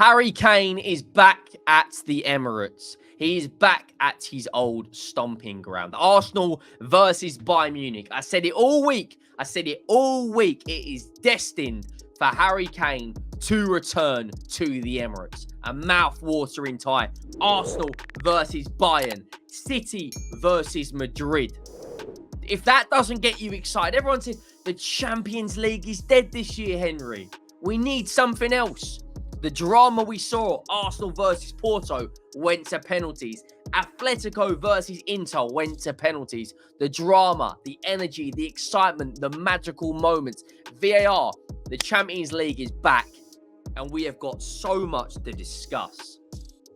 Harry Kane is back at the Emirates. He is back at his old stomping ground. Arsenal versus Bayern Munich. I said it all week. It is destined for Harry Kane to return to the Emirates. A mouth-watering tie. Arsenal versus Bayern. City versus Madrid. If that doesn't get you excited, everyone said the Champions League is dead this year, Henry. We need something else. The drama we saw, Arsenal versus Porto, went to penalties. Atletico versus Inter went to penalties. The drama, the energy, the excitement, the magical moments. VAR, the Champions League is back, and we have got so much to discuss.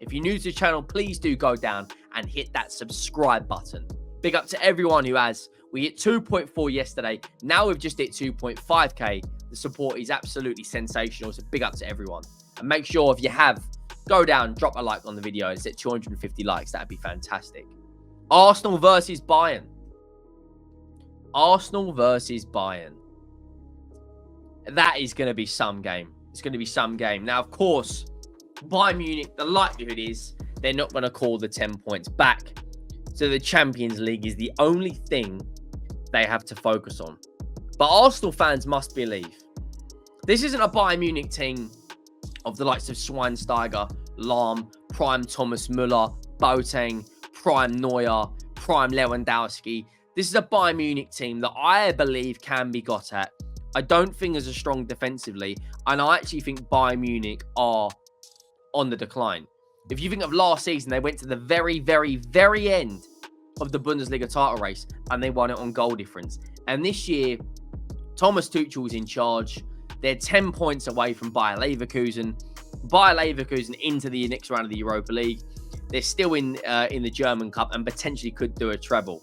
If you're new to the channel, please do go down and hit that subscribe button. Big up to everyone who has. We hit 2.4 yesterday. Now we've just hit 2.5k. The support is absolutely sensational, so big up to everyone. And make sure if you have, go down, drop a like on the video. It's at 250 likes. That'd be fantastic. Arsenal versus Bayern. Arsenal versus Bayern. That is going to be some game. It's going to be some game. Now, of course, Bayern Munich, the likelihood is they're not going to call the 10 points back. So the Champions League is the only thing they have to focus on. But Arsenal fans must believe this isn't a Bayern Munich team of the likes of Schweinsteiger, Lahm, prime Thomas Müller, Boateng, prime Neuer, prime Lewandowski. This is a Bayern Munich team that I believe can be got at. I don't think as strong defensively, and I actually think Bayern Munich are on the decline. If you think of last season, they went to the very, very, very end of the Bundesliga title race, and they won it on goal difference. And this year, Thomas Tuchel is in charge. They're 10 points away from Bayer Leverkusen. Bayer Leverkusen into the next round of the Europa League. They're still in the German Cup and potentially could do a treble.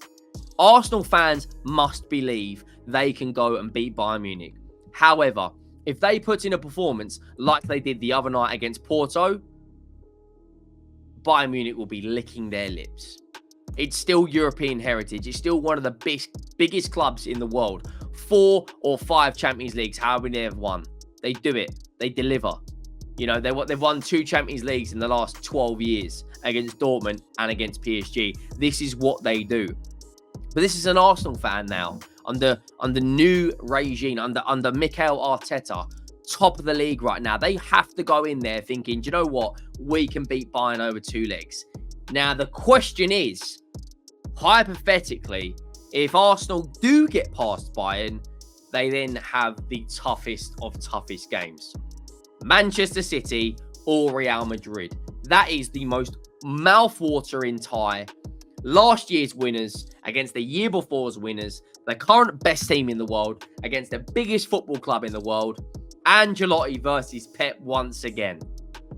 Arsenal fans must believe they can go and beat Bayern Munich. However, if they put in a performance like they did the other night against Porto, Bayern Munich will be licking their lips. It's still European heritage. It's still one of the biggest clubs in the world. 4 or 5 Champions Leagues, however many they've won. They do it. They deliver. You know, they've won 2 Champions Leagues in the last 12 years against Dortmund and against PSG. This is what they do. But this is an Arsenal fan now under new regime, under Mikel Arteta, top of the league right now. They have to go in there thinking, do you know what? We can beat Bayern over 2 legs. Now, the question is, hypothetically, if Arsenal do get past Bayern, they then have the toughest of toughest games. Manchester City or Real Madrid. That is the most mouth-watering tie. Last year's winners against the year before's winners. The current best team in the world against the biggest football club in the world. Ancelotti versus Pep once again.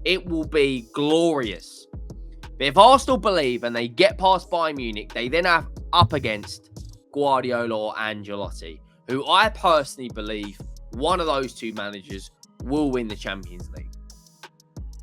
It will be glorious. But if Arsenal believe and they get past Bayern Munich, they then have up against Guardiola or Ancelotti, who I personally believe one of those 2 managers will win the Champions League.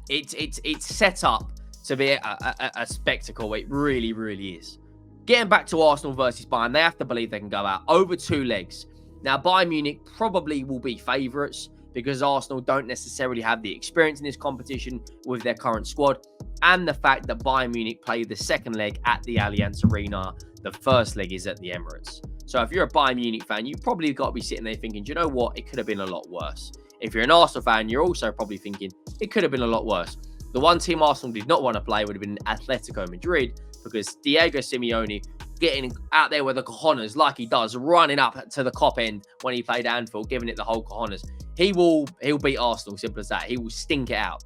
It's set up to be a spectacle. It really, really is. Getting back to Arsenal versus Bayern, they have to believe they can go out over 2 legs. Now, Bayern Munich probably will be favourites because Arsenal don't necessarily have the experience in this competition with their current squad, and the fact that Bayern Munich play the second leg at the Allianz Arena, the first leg is at the Emirates. So if you're a Bayern Munich fan, you've probably got to be sitting there thinking, do you know what? It could have been a lot worse. If you're an Arsenal fan, you're also probably thinking, it could have been a lot worse. The one team Arsenal did not want to play would have been Atletico Madrid, because Diego Simeone getting out there with the cojones like he does, running up to the Kop end when he played Anfield, giving it the whole cojones. He'll beat Arsenal, simple as that. He will stink it out.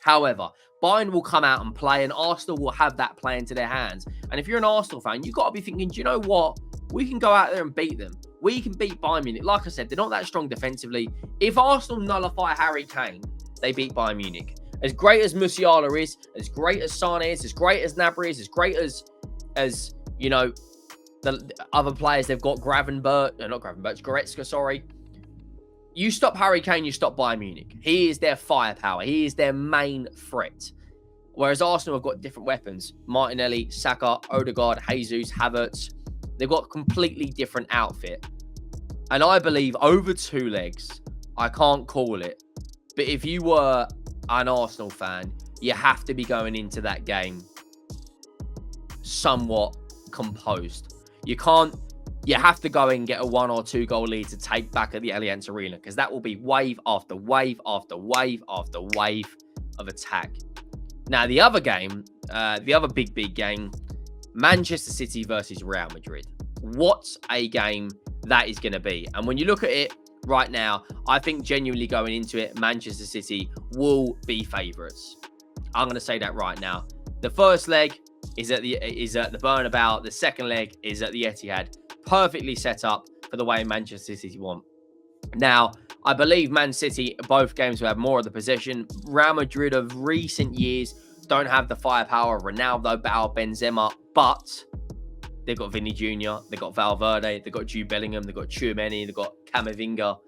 However, Bayern will come out and play, and Arsenal will have that play into their hands. And if you're an Arsenal fan, you've got to be thinking, do you know what? We can go out there and beat them. We can beat Bayern Munich. Like I said, they're not that strong defensively. If Arsenal nullify Harry Kane, they beat Bayern Munich. As great as Musiala is, as great as Sane is, as great as Gnabry is, as great as you know, the other players they've got, Goretzka, sorry. You stop Harry Kane, you stop Bayern Munich. He is their firepower. He is their main threat. Whereas Arsenal have got different weapons. Martinelli, Saka, Odegaard, Jesus, Havertz. They've got a completely different outfit. And I believe over 2 legs, I can't call it. But if you were an Arsenal fan, you have to be going into that game somewhat composed. You have to go and get a 1 or 2 goal lead to take back at the Allianz Arena, because that will be wave after wave after wave after wave of attack. Now, the other game, the other big game, Manchester City versus Real Madrid. What a game that is going to be. And when you look at it right now, I think genuinely going into it, Manchester City will be favourites. I'm going to say that right now. The first leg is at the Bernabeu. The second leg is at the Etihad. Perfectly set up for the way Manchester City want. Now, I believe Man City, both games will have more of the possession. Real Madrid of recent years don't have the firepower of Ronaldo, Bale, Benzema, but they've got Vinny Jr., they've got Valverde, they've got Jude Bellingham, they've got Tchouameni, they've got Camavinga.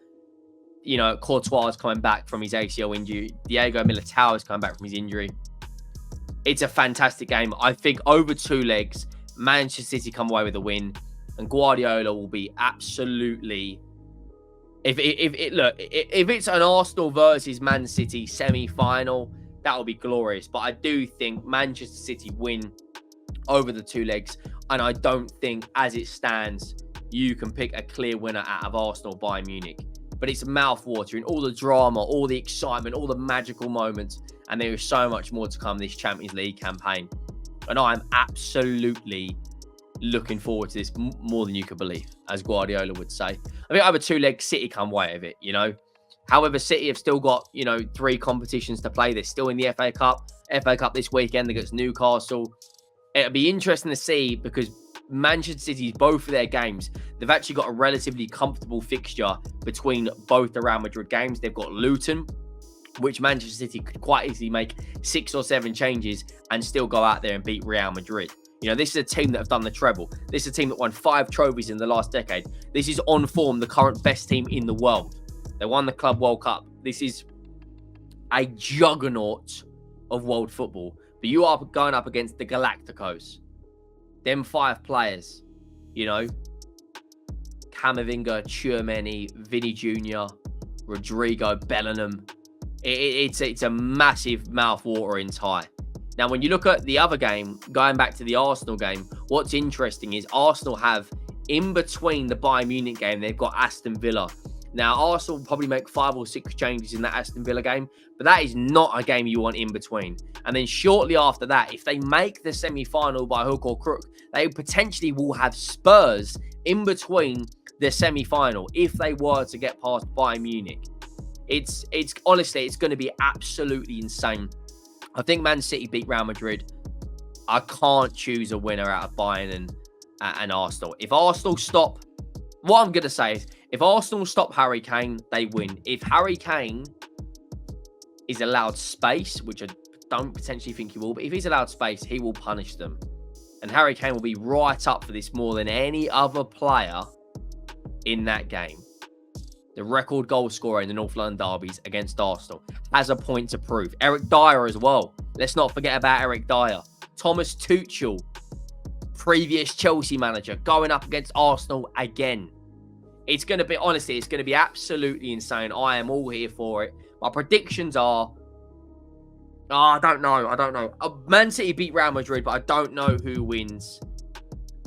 You know, Courtois is coming back from his ACL injury. Diego Militao is coming back from his injury. It's a fantastic game. I think over 2 legs, Manchester City come away with a win, and Guardiola will be absolutely... If it's an Arsenal versus Man City semi-final, that will be glorious. But I do think Manchester City win over the 2 legs, and I don't think, as it stands, you can pick a clear winner out of Arsenal Bayern Munich. But it's mouth-watering, all the drama, all the excitement, all the magical moments, and there is so much more to come this Champions League campaign. And I am absolutely looking forward to this more than you could believe, as Guardiola would say. I think over 2 legs, City come away of it, you know. However, City have still got, 3 competitions to play. They're still in the FA Cup. FA Cup this weekend against Newcastle. It'll be interesting to see, because Manchester City's both of their games, they've actually got a relatively comfortable fixture between both the Real Madrid games. They've got Luton, which Manchester City could quite easily make 6 or 7 changes and still go out there and beat Real Madrid. You know, this is a team that have done the treble. This is a team that won 5 trophies in the last decade. This is on form, the current best team in the world. They won the Club World Cup. This is a juggernaut of world football. But you are going up against the Galacticos. Them 5 players, Camavinga, Tchouameni, Vinny Jr., Rodrigo, Bellingham. It's a massive mouth-watering tie. Now, when you look at the other game, going back to the Arsenal game, what's interesting is Arsenal have, in between the Bayern Munich game, they've got Aston Villa. Now, Arsenal will probably make 5 or 6 changes in that Aston Villa game, but that is not a game you want in between. And then shortly after that, if they make the semi-final by hook or crook, they potentially will have Spurs in between the semi-final if they were to get past Bayern Munich. It's honestly, it's going to be absolutely insane. I think Man City beat Real Madrid. I can't choose a winner out of Bayern and Arsenal. If Arsenal stop, what I'm going to say is, if Arsenal stop Harry Kane, they win. If Harry Kane is allowed space, which I don't potentially think he will, but if he's allowed space, he will punish them. And Harry Kane will be right up for this more than any other player in that game. The record goal scorer in the North London derbies against Arsenal has a point to prove. Eric Dyer as well. Let's not forget about Eric Dyer. Thomas Tuchel, previous Chelsea manager, going up against Arsenal again. It's going to be, honestly, it's going to be absolutely insane. I am all here for it. My predictions are, I don't know. Man City beat Real Madrid, but I don't know who wins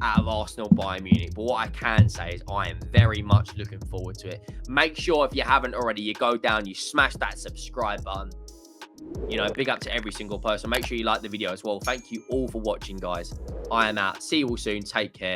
out of Arsenal Bayern Munich. But what I can say is I am very much looking forward to it. Make sure, if you haven't already, you go down, you smash that subscribe button. Big up to every single person. Make sure you like the video as well. Thank you all for watching, guys. I am out. See you all soon. Take care.